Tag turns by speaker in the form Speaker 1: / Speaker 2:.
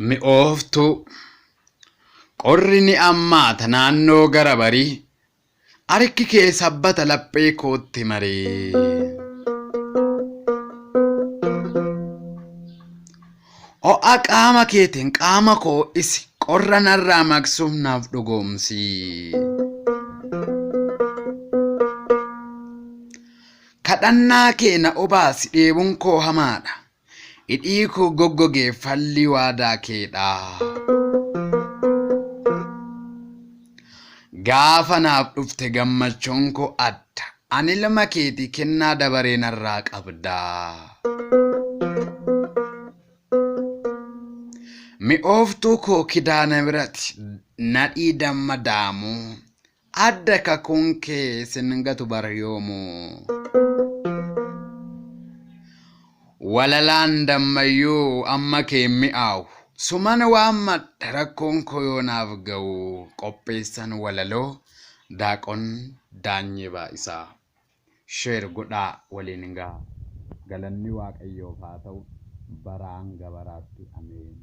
Speaker 1: mi'ooftu qorri ni ammaata naannoo gara barii harki kee sabbata laphee kootti maree ho'a qaama keetiin qaama koo isi qorra narraa maqsuuf naaf dhugoomsi kadhannaa kee na obaasi dheebuun koo hamaadha hidhii koo goggogee falli waadaa keedha gaafa naaf dhufte gammachuun koo adda ani ilma keetii kennaa dabaree narraa qabda mi'ooftuu koo kidaana biratti nadhii damma daamu adda kakuun kee singatu baryoomu walalaan dammayyuu amma kee mi'aawu suman waammadha rakkoon koo yoo naaf ga'u qopheessan walaloo daaqon daanyee baa'isaa sheer godhaa waliin gaa galanni waaqayyoof haa ta'u baraan gabaraatti ameen